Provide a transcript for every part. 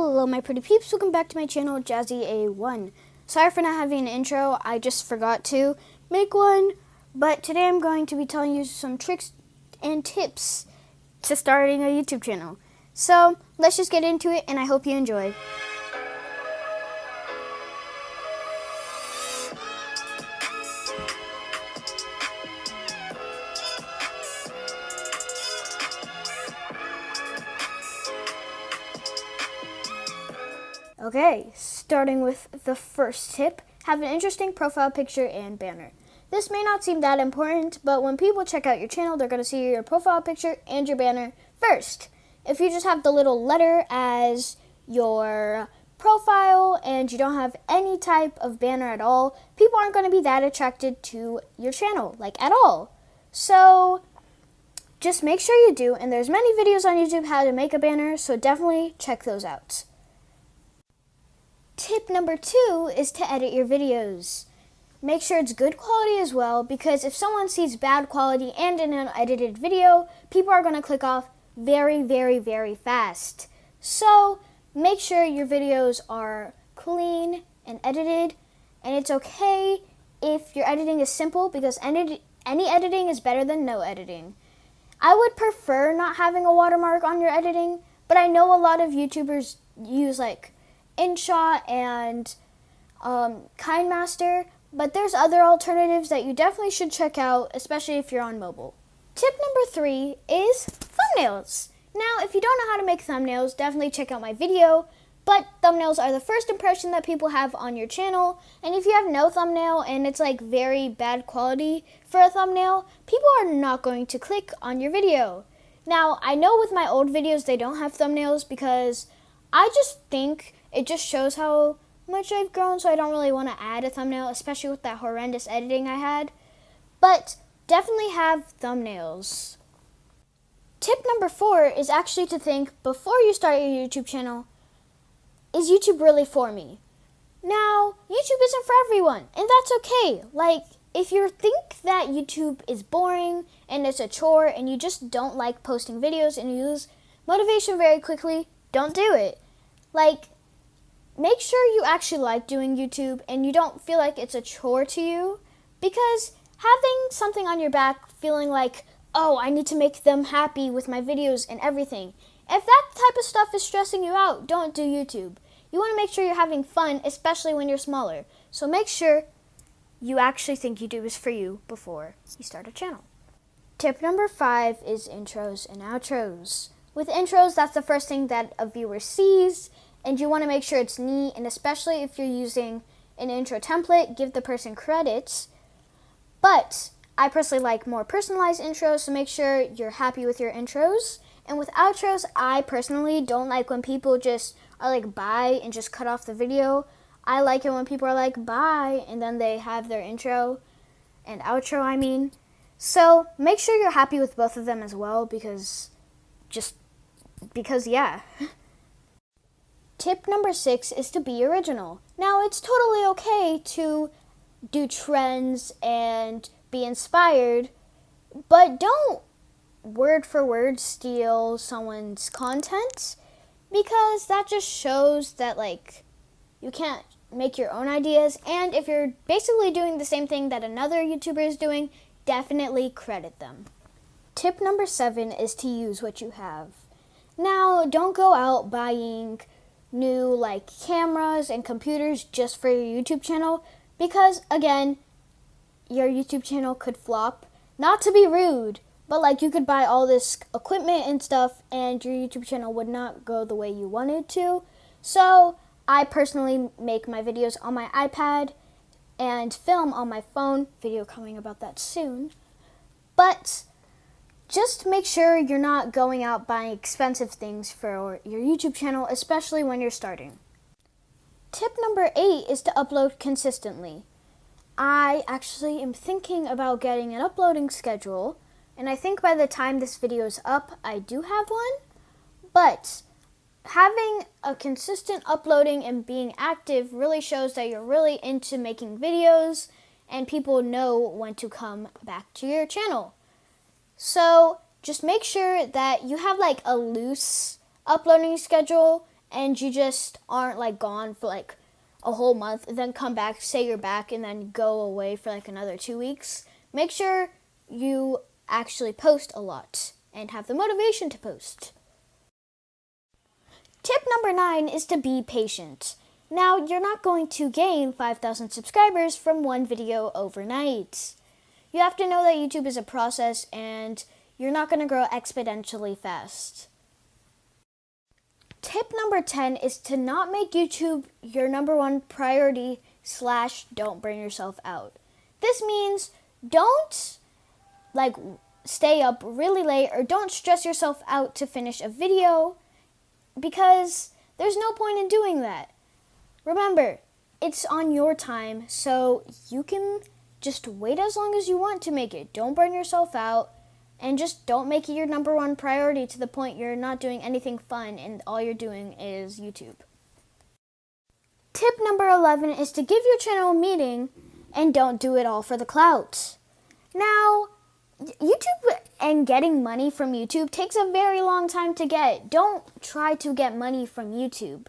Hello my pretty peeps, welcome back to my channel, JazzyA1. Sorry for not having an intro, I just forgot to make one, but today I'm going to be telling you some tricks and tips to starting a YouTube channel. So, let's just get into it and I hope you enjoy. Okay, starting with the first tip, have an interesting profile picture and banner. This may not seem that important, but when people check out your channel, they're going to see your profile picture and your banner first. If you just have the little letter as your profile and you don't have any type of banner at all, people aren't going to be that attracted to your channel, like at all. So just make sure you do, and there's many videos on YouTube how to make a banner, so definitely check those out. Tip number 2 is to edit your videos. Make sure it's good quality as well, because if someone sees bad quality and an unedited video, people are going to click off very, very, very fast. So make sure your videos are clean and edited, and it's okay if your editing is simple, because any editing is better than no editing. I would prefer not having a watermark on your editing, but I know a lot of YouTubers use like InShot and KineMaster, but there's other alternatives that you definitely should check out, especially if you're on mobile. Tip number 3 is thumbnails. Now, if you don't know how to make thumbnails, definitely check out my video, but thumbnails are the first impression that people have on your channel, and if you have no thumbnail and it's like very bad quality for a thumbnail, people are not going to click on your video. Now, I know with my old videos they don't have thumbnails because I just think it just shows how much I've grown, so I don't really want to add a thumbnail, especially with that horrendous editing I had. But definitely have thumbnails. Tip number 4 is actually to think before you start your YouTube channel, is YouTube really for me? Now, YouTube isn't for everyone, and that's okay. Like, if you think that YouTube is boring and it's a chore and you just don't like posting videos and you lose motivation very quickly, don't do it. Like, make sure you actually like doing YouTube and you don't feel like it's a chore to you, because having something on your back feeling like, oh, I need to make them happy with my videos and everything, if that type of stuff is stressing you out, don't do YouTube. You want to make sure you're having fun, especially when you're smaller. So make sure you actually think YouTube is for you before you start a channel. Tip number 5 is intros and outros. With intros, that's the first thing that a viewer sees, and you want to make sure it's neat, and especially if you're using an intro template, give the person credits. But I personally like more personalized intros, so make sure you're happy with your intros. And with outros, I personally don't like when people just are like bye and just cut off the video. I like it when people are like bye and then they have their intro and outro, I mean. So make sure you're happy with both of them as well, because yeah. Tip number 6 is to be original. Now, it's totally okay to do trends and be inspired, but don't word for word steal someone's content, because that just shows that like you can't make your own ideas, and if you're basically doing the same thing that another YouTuber is doing, definitely credit them. Tip number 7 is to use what you have. Now, don't go out buying new like cameras and computers just for your YouTube channel, because again, your YouTube channel could flop. Not to be rude, but like you could buy all this equipment and stuff and your YouTube channel would not go the way you wanted to. So I personally make my videos on my iPad and film on my phone. Video coming about that soon. But just make sure you're not going out buying expensive things for your YouTube channel, especially when you're starting. Tip number 8 is to upload consistently. I actually am thinking about getting an uploading schedule, and I think by the time this video is up, I do have one. But having a consistent uploading and being active really shows that you're really into making videos, and people know when to come back to your channel. So just make sure that you have like a loose uploading schedule and you just aren't like gone for like a whole month, then come back, say you're back, and then go away for like another 2 weeks, make sure you actually post a lot and have the motivation to post. Tip number 9 is to be patient. Now, you're not going to gain 5,000 subscribers from one video overnight. You have to know that YouTube is a process and you're not going to grow exponentially fast. Tip number 10 is to not make YouTube your number one priority / don't burn yourself out. This means don't stay up really late or don't stress yourself out to finish a video because there's no point in doing that. Remember, it's on your time, so you can just wait as long as you want to make it. Don't burn yourself out, and just don't make it your number one priority to the point you're not doing anything fun and all you're doing is YouTube. Tip number 11 is to give your channel a meeting and don't do it all for the clout. Now, YouTube and getting money from YouTube takes a very long time to get. Don't try to get money from YouTube.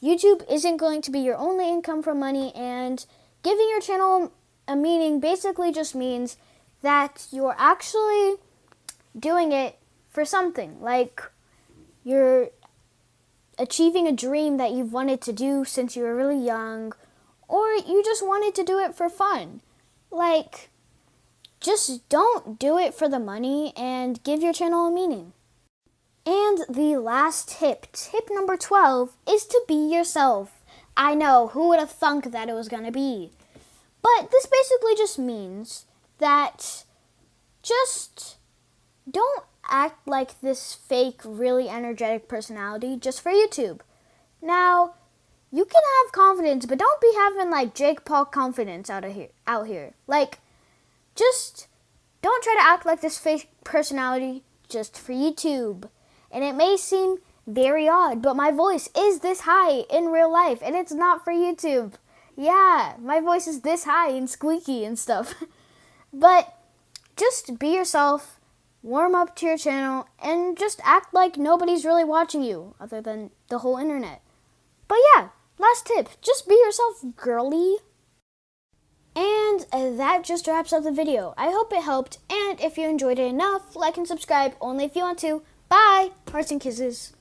YouTube isn't going to be your only income from money, and giving your channel a meaning basically just means that you're actually doing it for something. Like you're achieving a dream that you've wanted to do since you were really young, or you just wanted to do it for fun. Like, just don't do it for the money and give your channel a meaning. And the last tip number 12, is to be yourself. I know, who would have thunk that it was going to be? But this basically just means that just don't act like this fake, really energetic personality just for YouTube. Now, you can have confidence, but don't be having like Jake Paul confidence out here. Like, just don't try to act like this fake personality just for YouTube. And it may seem very odd, but my voice is this high in real life, and it's not for YouTube. Yeah, my voice is this high and squeaky and stuff. But just be yourself, warm up to your channel, and just act like nobody's really watching you other than the whole internet. But yeah, last tip, just be yourself, girly. And that just wraps up the video. I hope it helped, and if you enjoyed it enough, like and subscribe only if you want to. Bye! Hearts and kisses.